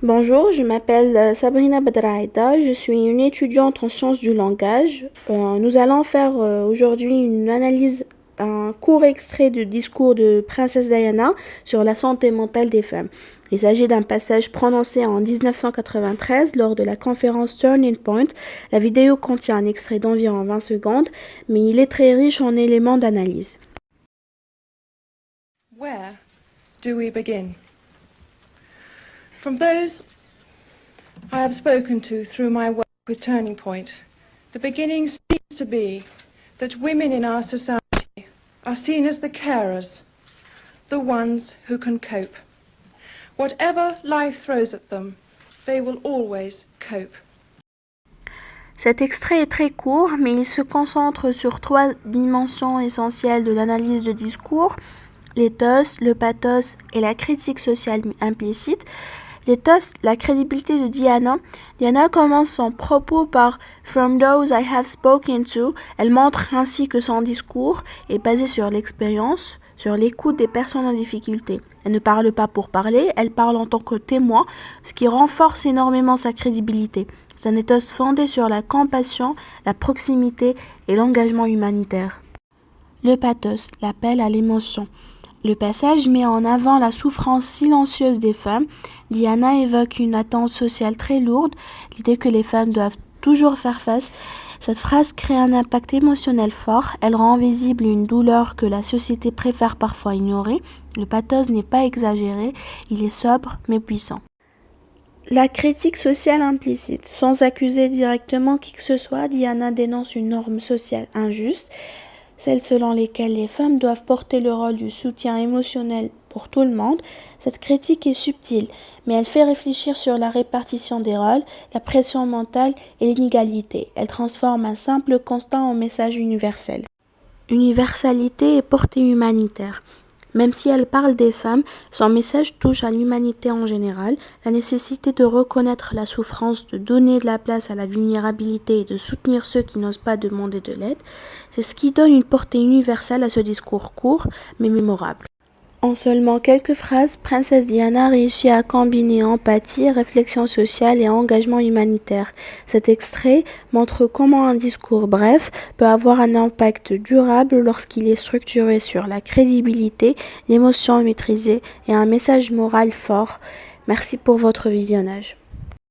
Bonjour, je m'appelle Sabrina Badraïda, je suis une étudiante en sciences du langage. Nous allons faire aujourd'hui une analyse d'un court extrait du discours de Princesse Diana sur la santé mentale des femmes. Il s'agit d'un passage prononcé en 1993 lors de la conférence Turning Point. La vidéo contient un extrait d'environ 20 secondes, mais il est très riche en éléments d'analyse. Where do we begin? From those I have spoken to through my work with Turning Point, the beginning seems to be that women in our society are seen as the carers, the ones who can cope. Whatever life throws at them, they will always cope. Cet extrait est très court, mais il se concentre sur trois dimensions essentielles de l'analyse de discours: l'éthos, le pathos et la critique sociale implicite. L'éthos, la crédibilité de Diana. Diana commence son propos par « From those I have spoken to ». Elle montre ainsi que son discours est basé sur l'expérience, sur l'écoute des personnes en difficulté. Elle ne parle pas pour parler, elle parle en tant que témoin, ce qui renforce énormément sa crédibilité. C'est un ethos fondé sur la compassion, la proximité et l'engagement humanitaire. Le pathos, l'appel à l'émotion. Le passage met en avant la souffrance silencieuse des femmes. Diana évoque une attente sociale très lourde, l'idée que les femmes doivent toujours faire face. Cette phrase crée un impact émotionnel fort, elle rend visible une douleur que la société préfère parfois ignorer. Le pathos n'est pas exagéré, il est sobre mais puissant. La critique sociale implicite. Sans accuser directement qui que ce soit, Diana dénonce une norme sociale injuste, celle selon lesquelles les femmes doivent porter le rôle du soutien émotionnel pour tout le monde. Cette critique est subtile, mais elle fait réfléchir sur la répartition des rôles, la pression mentale et l'inégalité. Elle transforme un simple constat en message universel. Universalité et portée humanitaire. Même si elle parle des femmes, son message touche à l'humanité en général, la nécessité de reconnaître la souffrance, de donner de la place à la vulnérabilité et de soutenir ceux qui n'osent pas demander de l'aide. C'est ce qui donne une portée universelle à ce discours court mais mémorable. En seulement quelques phrases, Princesse Diana réussit à combiner empathie, réflexion sociale et engagement humanitaire. Cet extrait montre comment un discours bref peut avoir un impact durable lorsqu'il est structuré sur la crédibilité, l'émotion maîtrisée et un message moral fort. Merci pour votre visionnage.